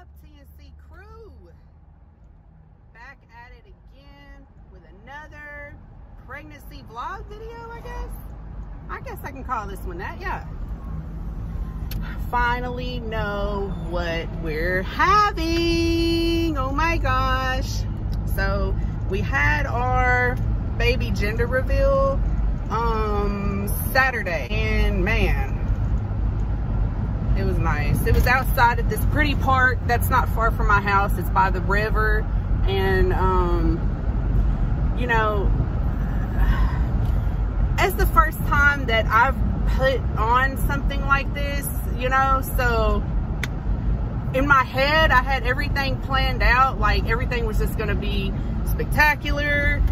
up, TNC crew? Back at it again with another pregnancy vlog video, I guess. I guess I can call this one that, yeah. Finally know what we're having. Oh my gosh. So we had our baby gender reveal Saturday, and man, it was nice. It was outside at this pretty park that's not far from my house. It's by the river, and you know, it's the first time that I've put on something like this, you know, so in my head I had everything planned out, like everything was just gonna be spectacular.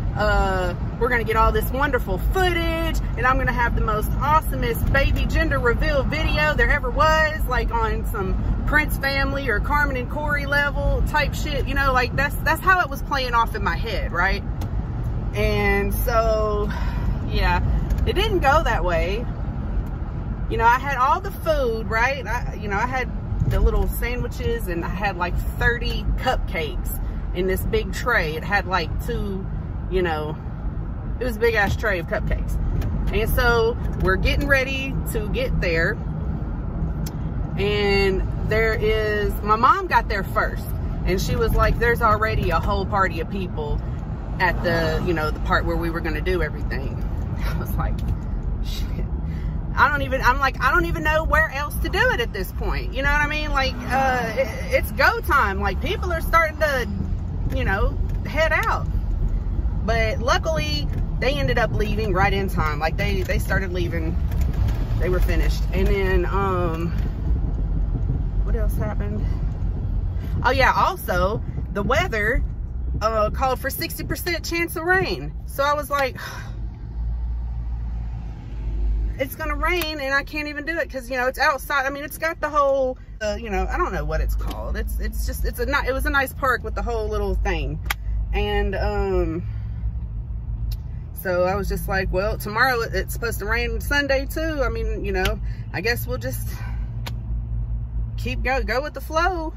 We're gonna get all this wonderful footage, and I'm gonna have the most awesomest baby gender reveal video there ever was, like on some Prince Family or Carmen and Corey level type shit, you know, like that's how it was playing off in my head, right? And so yeah, it didn't go that way. You know, I had all the food, right? I had the little sandwiches, and I had like 30 cupcakes in this big tray. It had like two, you know, it was a big ass tray of cupcakes. And so we're getting ready to get there, and my mom got there first, and she was like, there's already a whole party of people at the, you know, the part where we were going to do everything. I was like, shit. I don't even know where else to do it at this point. You know what I mean? Like, it's go time. Like, people are starting to, you know, head out. But luckily, they ended up leaving right in time. Like, they started leaving. They were finished. And then, what else happened? Oh, yeah, also, the weather called for 60% chance of rain. So I was like, it's gonna rain, and I can't even do it because, you know, it's outside. I mean, it's got the whole, you know, I don't know what it's called. It was a nice park with the whole little thing. And so I was just like, well, tomorrow it's supposed to rain, Sunday too. I mean, you know, I guess we'll just go with the flow.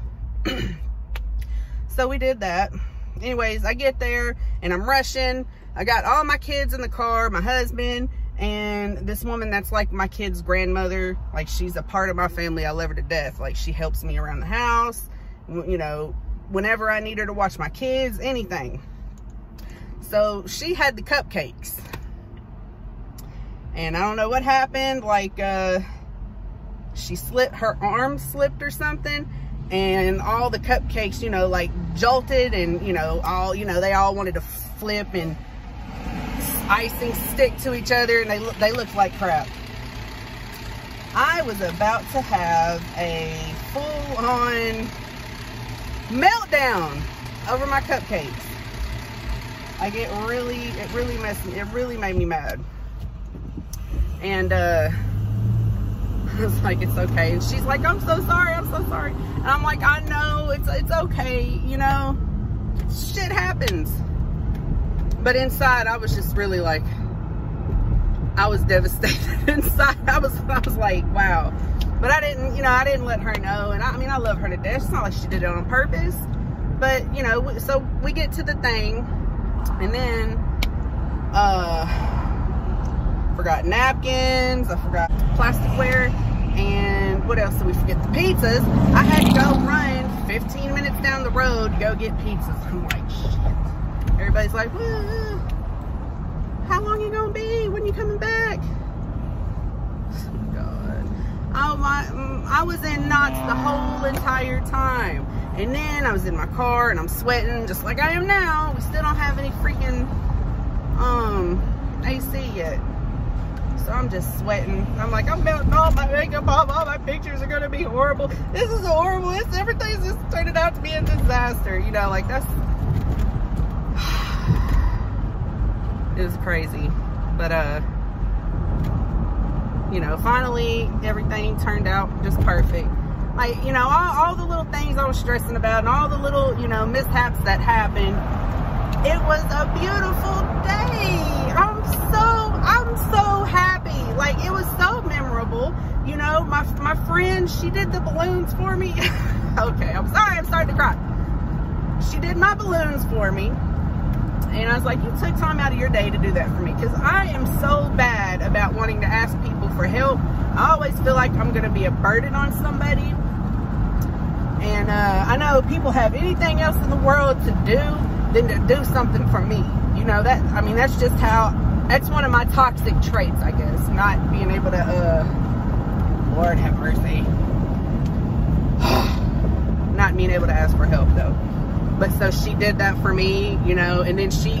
So we did that. Anyways, I get there and I'm rushing. I got all my kids in the car, my husband, and this woman that's like my kid's grandmother. Like, she's a part of my family. I love her to death. Like, she helps me around the house, you know, whenever I need her to watch my kids, anything. So she had the cupcakes, and I don't know what happened. Like, she slipped, her arm slipped or something, and all the cupcakes, you know, like jolted, and, you know, they all wanted to flip and icing stick to each other, and they looked like crap. I was about to have a full-on meltdown over my cupcakes. Like, it really made me mad. And I was like, it's okay. And she's like, I'm so sorry, I'm so sorry. And I'm like, I know, it's okay, you know, shit happens. But inside, I was just really like, I was devastated inside. I was like, wow. But I didn't, you know, I didn't let her know. And I mean, I love her to death. It's not like she did it on purpose. But, you know, so we get to the thing, and then, forgot napkins, I forgot plasticware, and what else did we forget? The pizzas. I had to go run 15 minutes down the road to go get pizzas. I'm like, shit. Everybody's like, woo, how long you gonna be? When you coming back? Oh God. I was in knots the whole entire time. And then I was in my car and I'm sweating just like I am now. We still don't have any freaking AC yet. So I'm just sweating. I'm like, I'm melting all my makeup off. All my pictures are gonna be horrible. This is horrible. Everything's just turning out to be a disaster. You know, like, that's, it was crazy. But you know, finally everything turned out just perfect. Like, you know, all the little things I was stressing about, and all the little, you know, mishaps that happened, it was a beautiful day. I'm so happy. Like, it was so memorable. You know, my friend, she did the balloons for me. Okay, I'm sorry, I'm starting to cry. She did my balloons for me. And I was like, you took time out of your day to do that for me. Because I am so bad about wanting to ask people for help. I always feel like I'm going to be a burden on somebody. And I know people have anything else in the world to do than to do something for me. You know, that, I mean, that's just how, that's one of my toxic traits, I guess. Not being able to, Lord have mercy. Not being able to ask for help, though. But so she did that for me, you know, and then she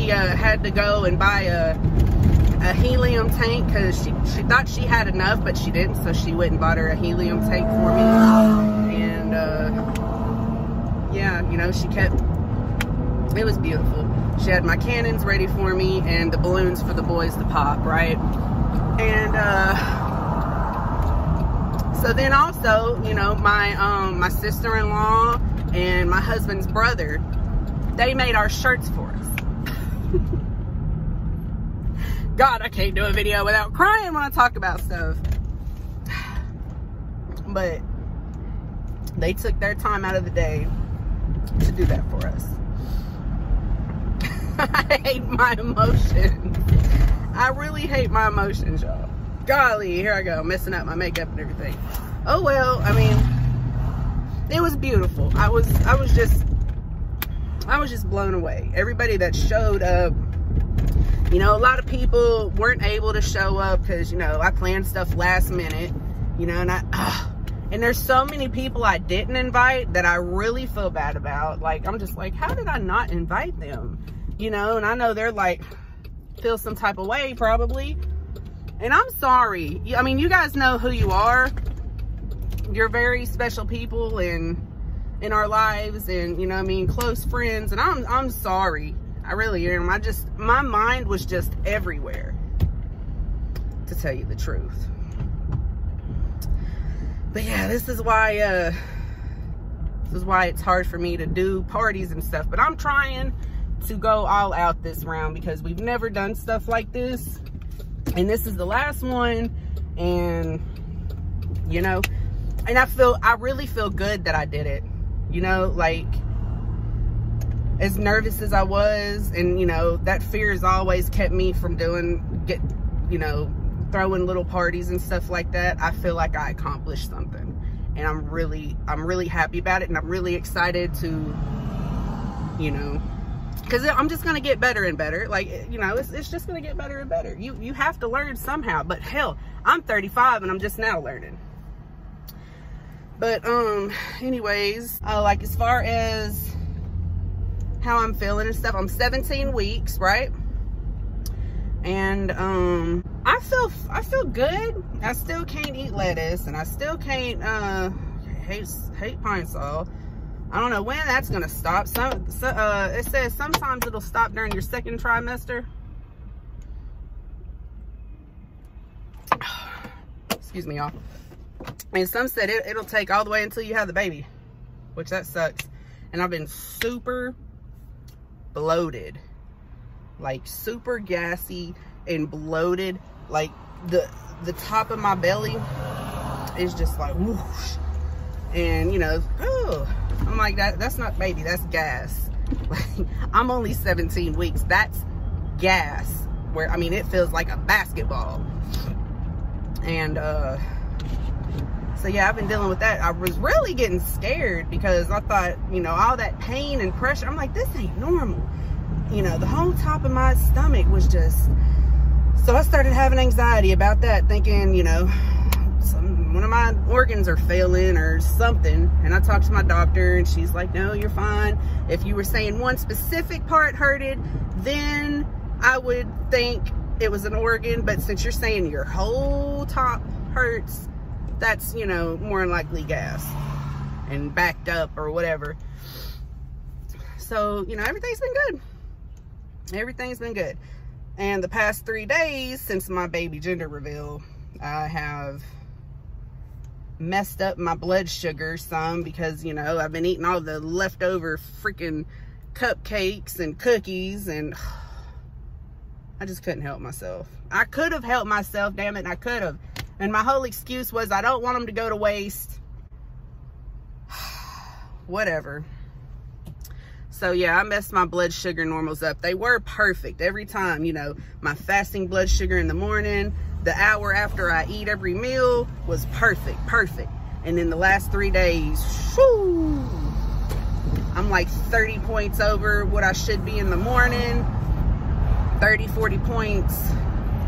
had to go and buy a helium tank because she thought she had enough, but she didn't. So she went and bought her a helium tank for me. And, yeah, you know, she kept, it was beautiful. She had my cannons ready for me and the balloons for the boys to pop, right? And, so then also, you know, my sister-in-law and my husband's brother, they made our shirts for us. God, I can't do a video without crying when I talk about stuff. But they took their time out of the day to do that for us. I hate my emotions. I really hate my emotions, y'all. Golly, here I go, messing up my makeup and everything. Oh well, I mean, it was beautiful. I was just blown away. Everybody that showed up, you know, a lot of people weren't able to show up because, you know, I planned stuff last minute, you know, and there's so many people I didn't invite that I really feel bad about. Like, I'm just like, how did I not invite them? You know, and I know they're like, feel some type of way probably. And I'm sorry. I mean, you guys know who you are. You're very special people in our lives, and, you know what I mean, close friends. And I'm sorry. I really am. My mind was just everywhere, to tell you the truth. But yeah, this is why it's hard for me to do parties and stuff. But I'm trying to go all out this round because we've never done stuff like this. And this is the last one. And, you know, and I really feel good that I did it. You know, like, as nervous as I was, and, you know, that fear has always kept me from you know, throwing little parties and stuff like that. I feel like I accomplished something. And I'm really happy about it. And I'm really excited to, you know, because I'm just going to get better and better. Like, you know, it's just going to get better and better. You have to learn somehow. But hell, I'm 35 and I'm just now learning. But, anyways, like, as far as how I'm feeling and stuff, I'm 17 weeks, right? And, I feel good. I still can't eat lettuce, and I still can't, hate pine sol. I don't know when that's gonna stop. It says sometimes it'll stop during your second trimester. Excuse me, y'all. And some said it'll take all the way until you have the baby, which that sucks. And I've been super bloated, like super gassy and bloated. Like the top of my belly is just like whoosh. And, you know, oh, I'm like, that's not baby, that's gas. Like, I'm only 17 weeks. That's gas. Where, I mean, it feels like a basketball. And, so yeah, I've been dealing with that. I was really getting scared because I thought, you know, all that pain and pressure, I'm like, this ain't normal. You know, the whole top of my stomach was just, so I started having anxiety about that, thinking, you know, one of my organs are failing or something. And I talked to my doctor and she's like, no, you're fine. If you were saying one specific part hurted, then I would think it was an organ. But since you're saying your whole top hurts, that's, you know, more than likely gas and backed up or whatever. So, you know, everything's been good. Everything's been good. And the past 3 days since my baby gender reveal, I have messed up my blood sugar some because, you know, I've been eating all the leftover freaking cupcakes and cookies, and I just couldn't help myself. I could have helped myself, damn it, I could have. And my whole excuse was I don't want them to go to waste. whatever. So yeah, I messed my blood sugar normals up. They were perfect every time, you know. My fasting blood sugar in the morning, the hour after I eat every meal was perfect. And in the last 3 days, whoo, I'm like 30 points over what I should be in the morning, 30, 40 points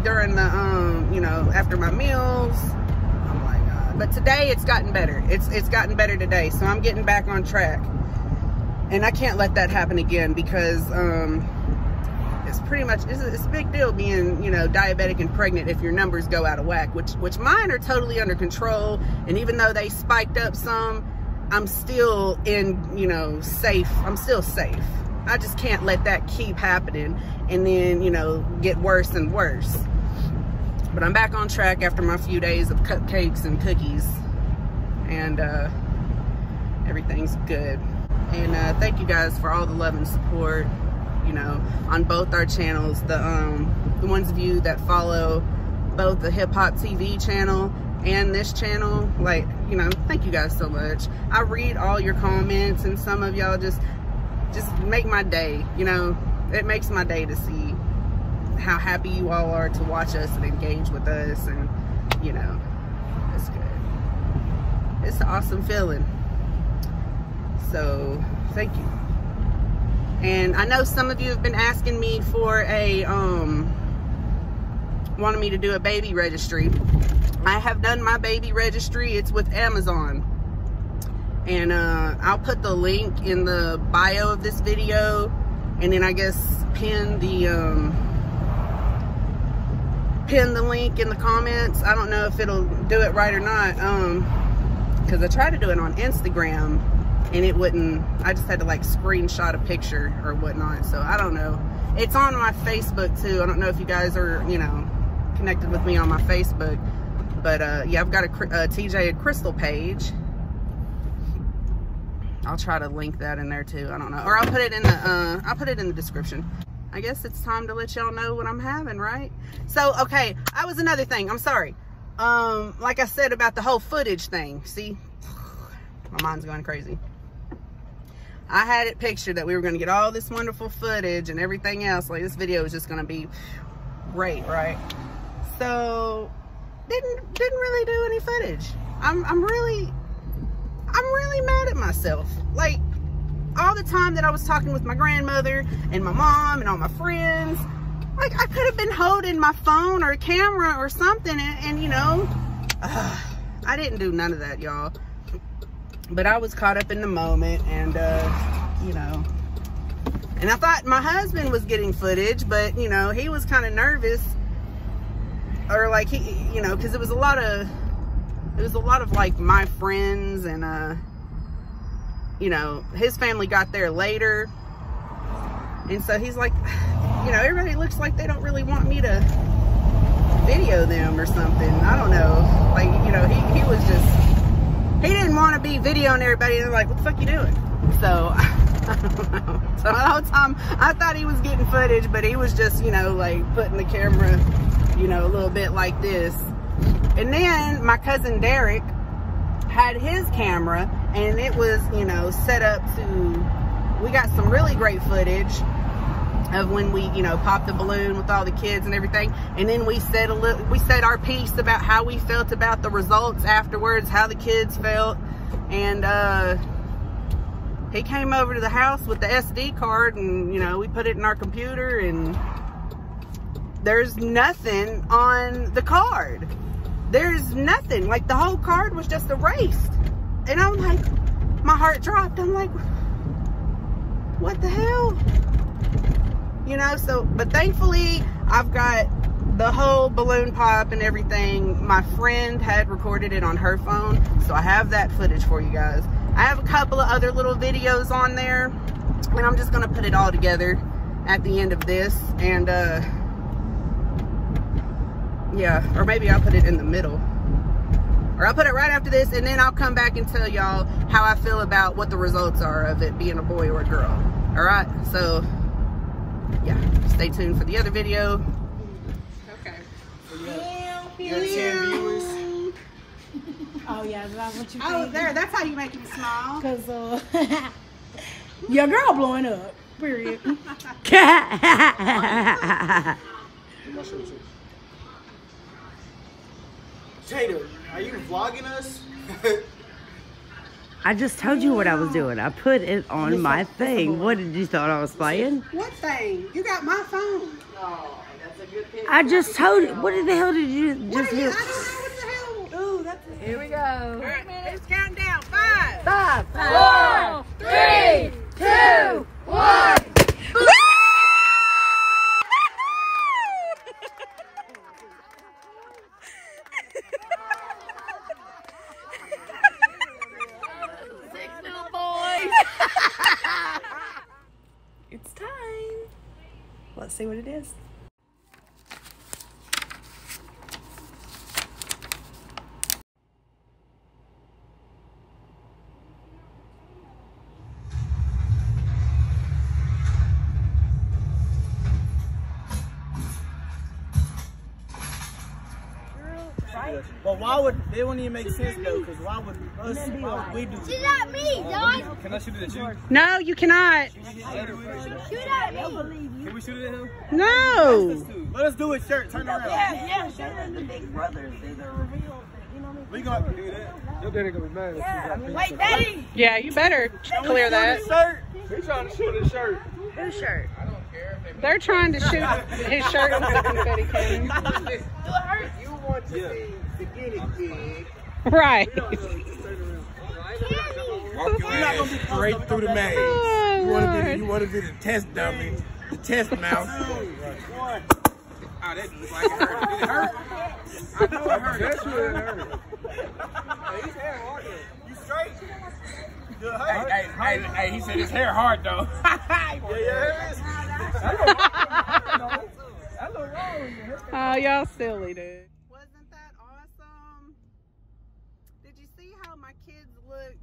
during the, you know, after my meals. Oh my God. But today it's gotten better. It's gotten better today. So I'm getting back on track. And I can't let that happen again, because it's pretty much, it's a big deal being, you know, diabetic and pregnant if your numbers go out of whack, which mine are totally under control. And even though they spiked up some, I'm still in, you know, safe. I'm still safe. I just can't let that keep happening and then, you know, get worse and worse. But I'm back on track after my few days of cupcakes and cookies, and everything's good. And thank you guys for all the love and support, you know, on both our channels. The ones of you that follow both the Hip Hop TV channel and this channel, like, you know, thank you guys so much. I read all your comments, and some of y'all just make my day, you know. It makes my day to see how happy you all are to watch us and engage with us, and, you know, it's good. It's an awesome feeling. So thank you. And I know some of you have been asking me for a wanting me to do a baby registry. I have done my baby registry. It's with Amazon, and I'll put the link in the bio of this video, and then I guess pin the link in the comments. I don't know if it'll do it right or not, because I tried to do it on Instagram and it wouldn't. I just had to like screenshot a picture or whatnot, so I don't know. It's on my Facebook too. I don't know if you guys are, you know, connected with me on my Facebook, but yeah, I've got a TJ and Crystal page. I'll try to link that in there too. I don't know, or I'll put it in the description. I guess it's time to let y'all know what I'm having, right? So okay, that was another thing. I'm sorry. Like I said about the whole footage thing. See, my mind's going crazy. I had it pictured that we were going to get all this wonderful footage and everything else. Like, this video is just going to be great, right? So didn't really do any footage. I'm really mad at myself. Like, all the time that I was talking with my grandmother and my mom and all my friends, like, I could have been holding my phone or a camera or something, and you know, I didn't do none of that, y'all. But I was caught up in the moment, and you know, and I thought my husband was getting footage, but you know, he was kind of nervous, or like, he, you know, because it was a lot of like my friends, and you know, his family got there later, and so he's like, you know, everybody looks like they don't really want me to video them or something. I don't know, like, you know, he was just, he didn't want to be videoing everybody, and they're like, what the fuck you doing? So I don't know. So the whole time I thought he was getting footage, but he was just, you know, like putting the camera, you know, a little bit like this. And then my cousin Derek had his camera, and it was, you know, set up to, we got some really great footage of when we, you know, popped the balloon with all the kids and everything. And then we said our piece about how we felt about the results afterwards, how the kids felt. And he came over to the house with the SD card, and, you know, we put it in our computer, and there's nothing on the card. There's nothing. Like, the whole card was just erased. And I'm like, my heart dropped. I'm like, what the hell? You know, so, but thankfully, I've got the whole balloon pop and everything. My friend had recorded it on her phone, so I have that footage for you guys. I have a couple of other little videos on there, and I'm just going to put it all together at the end of this. And, yeah, or maybe I'll put it in the middle. Or I'll put it right after this, and then I'll come back and tell y'all how I feel about what the results are of it being a boy or a girl. Alright, so yeah, stay tuned for the other video. Okay. You got 10 viewers. Oh, yeah, that's what you think. Oh, there. That's how you make him smile. Because, your girl blowing up. Period. Tater, are you vlogging us? I just told you what I was doing. I put it on my thing. What did you thought I was playing? What thing? You got my phone. Oh, that's a good thing. I just told you. What the hell did you just hear? I don't know what the hell. Ooh, that's it. Here we go. All right, it's counting down. 5, 5, 4, 3, 2, 1. It's time. Let's see what it is. But why would they wouldn't even make sense though? Because why would we do it? Shoot at me, dog. Can I shoot it at you? No, you cannot. Shoot at me. Can we shoot it at him? No. Let us do it, shirt. Turn around. Yeah, show them the big brothers. These are revealed. You know what I mean? We gonna have to do that. Your daddy gonna be mad. Yeah, I mean, wait, Daddy. Yeah, you better clear that. Shirt. We trying to shoot his shirt. Whose shirt? They're trying to shoot his shirt with the confetti cannon. You want to see the guinea pig. Right. Walk your ass straight through the maze. Oh, You want to be the test dummy, the test mouse. Oh, that looks like it hurt. Did it hurt? I know it hurt. That's what it hurt. Hey, his hair hard though. You straight? Hey, he said his hair hard though. Oh, y'all silly, dude. Wasn't that awesome? Did you see how my kids looked?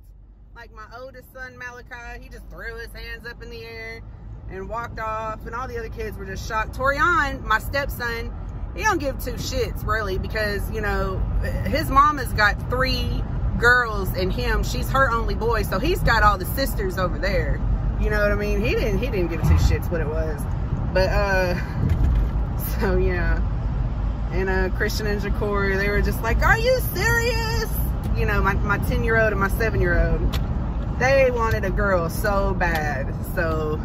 Like my oldest son, Malachi, he just threw his hands up in the air and walked off, and all the other kids were just shocked. Torian, my stepson, he don't give 2 shits, really, because, you know, his mom has got 3 girls and him, she's her only boy, so he's got all the sisters over there. You know what I mean? He didn't give 2 shits what it was. But, so yeah. And Christian and Jacory, they were just like, are you serious? You know, my 10-year-old and my 7-year-old, they wanted a girl so bad. So,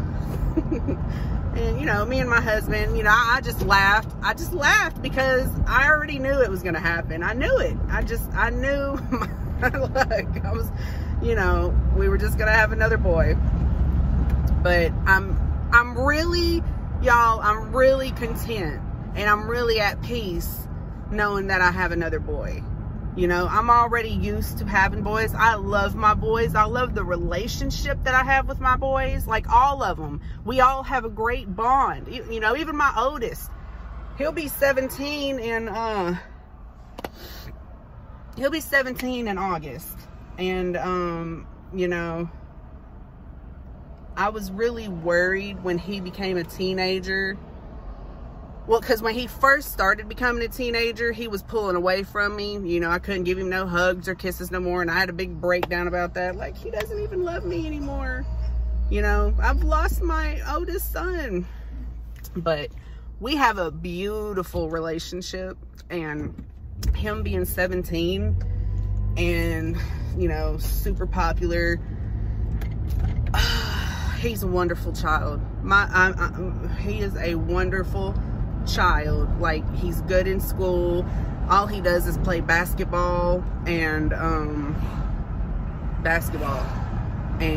and you know, me and my husband, you know, I just laughed. I just laughed because I already knew it was going to happen. I knew it. I knew my luck. I was, you know, we were just going to have another boy. But I'm really, y'all, I'm really content and I'm really at peace knowing that I have another boy. You know, I'm already used to having boys. I love my boys. I love the relationship that I have with my boys. Like all of them. We all have a great bond. You know, even my oldest. He'll be 17 in August. And you know, I was really worried when he became a teenager. Well, because when he first started becoming a teenager, he was pulling away from me. You know, I couldn't give him no hugs or kisses no more. And I had a big breakdown about that. Like, he doesn't even love me anymore. You know, I've lost my oldest son. But we have a beautiful relationship. And him being 17 and, you know, super popular, he's a wonderful child. He is a wonderful child. Like, he's good in school. All he does is play basketball and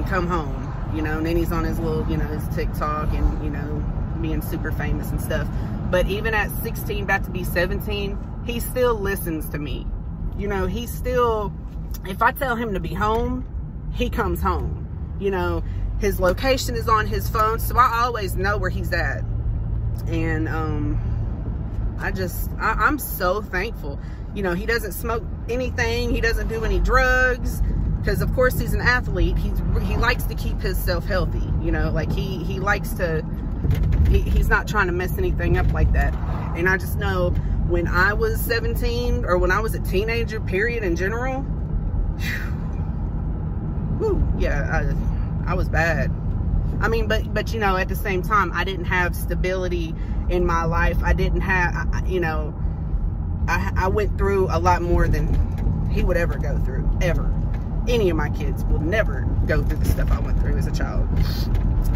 come home, you know, and then he's on his little, you know, his TikTok and, you know, being super famous and stuff. But even at 16, about to be 17, he still listens to me. You know, he still, if I tell him to be home, he comes home. You know, his location is on his phone, so I always know where he's at. And I'm so thankful. You know, he doesn't smoke anything. He doesn't do any drugs, because of course he's an athlete. He likes to keep himself healthy. You know, like he likes to. He's not trying to mess anything up like that. And I just know when I was 17, or when I was a teenager, period, in general, Whew, yeah, I was bad. I mean, but you know, at the same time, I didn't have stability in my life. I didn't have, you know, I went through a lot more than he would ever go through, ever. Any of my kids will never go through the stuff I went through as a child.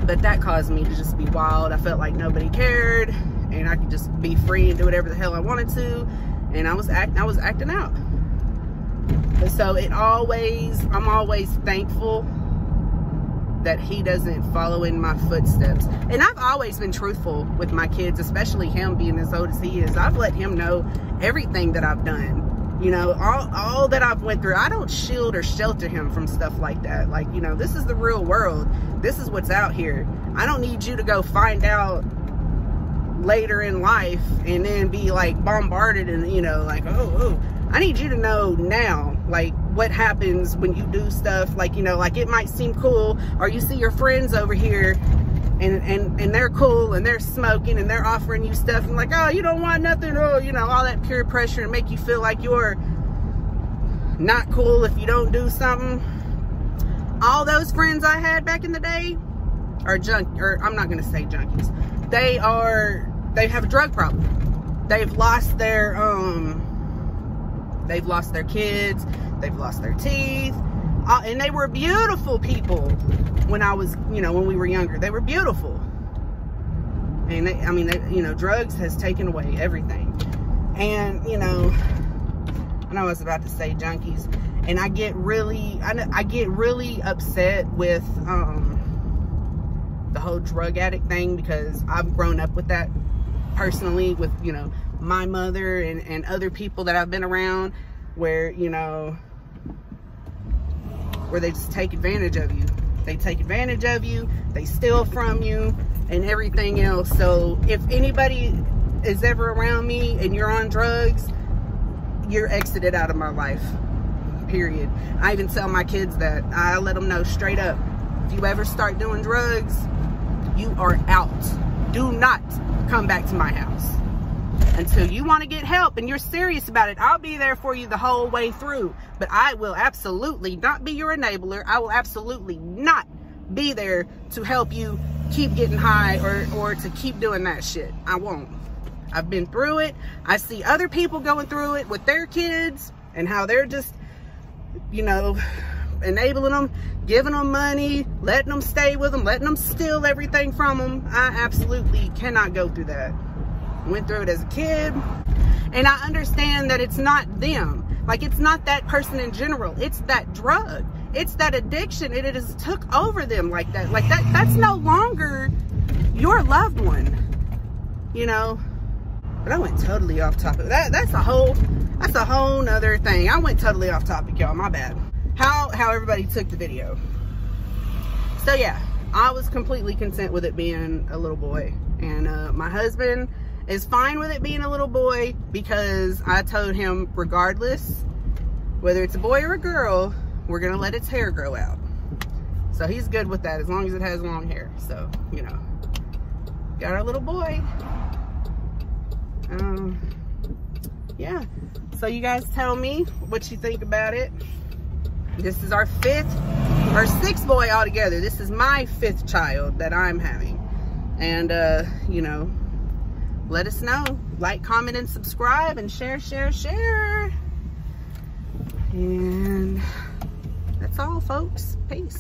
But that caused me to just be wild. I felt like nobody cared, and I could just be free and do whatever the hell I wanted to. And I was acting out. And so I'm always thankful that he doesn't follow in my footsteps. And I've always been truthful with my kids, especially him being as old as he is. I've let him know everything that I've done. You know, all that I've went through. I don't shield or shelter him from stuff like that. Like, you know, this is the real world. This is what's out here. I don't need you to go find out later in life and then be like bombarded and, you know, like, oh. I need you to know now, like, what happens when you do stuff. Like, you know, like, it might seem cool, or you see your friends over here and they're cool and they're smoking and they're offering you stuff and like, oh, you don't want nothing, oh, you know, all that peer pressure and make you feel like you're not cool if you don't do something. All those friends I had back in the day are I'm not gonna say junkies. They have a drug problem. They've lost their kids, they've lost their teeth, and they were beautiful people when I was, you know, when we were younger. They were beautiful. And you know, drugs has taken away everything. And, you know, I know I was about to say junkies, and I get really upset with the whole drug addict thing, because I've grown up with that personally, with, you know, my mother and other people that I've been around, where, you know, where they just take advantage of you. They take advantage of you, they steal from you, and everything else. So if anybody is ever around me and you're on drugs, you're exited out of my life, period. I even tell my kids that. I let them know straight up, if you ever start doing drugs, you are out. Do not come back to my house. Until you want to get help and you're serious about it, I'll be there for you the whole way through. But I will absolutely not be your enabler. I will absolutely not be there to help you keep getting high or to keep doing that shit. I won't. I've been through it. I see other people going through it with their kids and how they're just, you know, enabling them, giving them money, letting them stay with them, letting them steal everything from them. I absolutely cannot go through that. Went through it as a kid, and I understand that it's not them. Like, it's not that person in general. It's that drug. It's that addiction, and it has took over them like that. Like, that's no longer your loved one, you know. But I went totally off topic. That's a whole nother thing. I went totally off topic, y'all. My bad. How everybody took the video. So yeah, I was completely content with it being a little boy, and my husband is fine with it being a little boy, because I told him, regardless, whether it's a boy or a girl, we're gonna let its hair grow out. So he's good with that, as long as it has long hair. So, you know, got our little boy. Yeah, so you guys tell me what you think about it. This is our sixth boy altogether. This is my 5th child that I'm having. And you know, let us know. Like, comment, and subscribe, and share. And that's all, folks. Peace.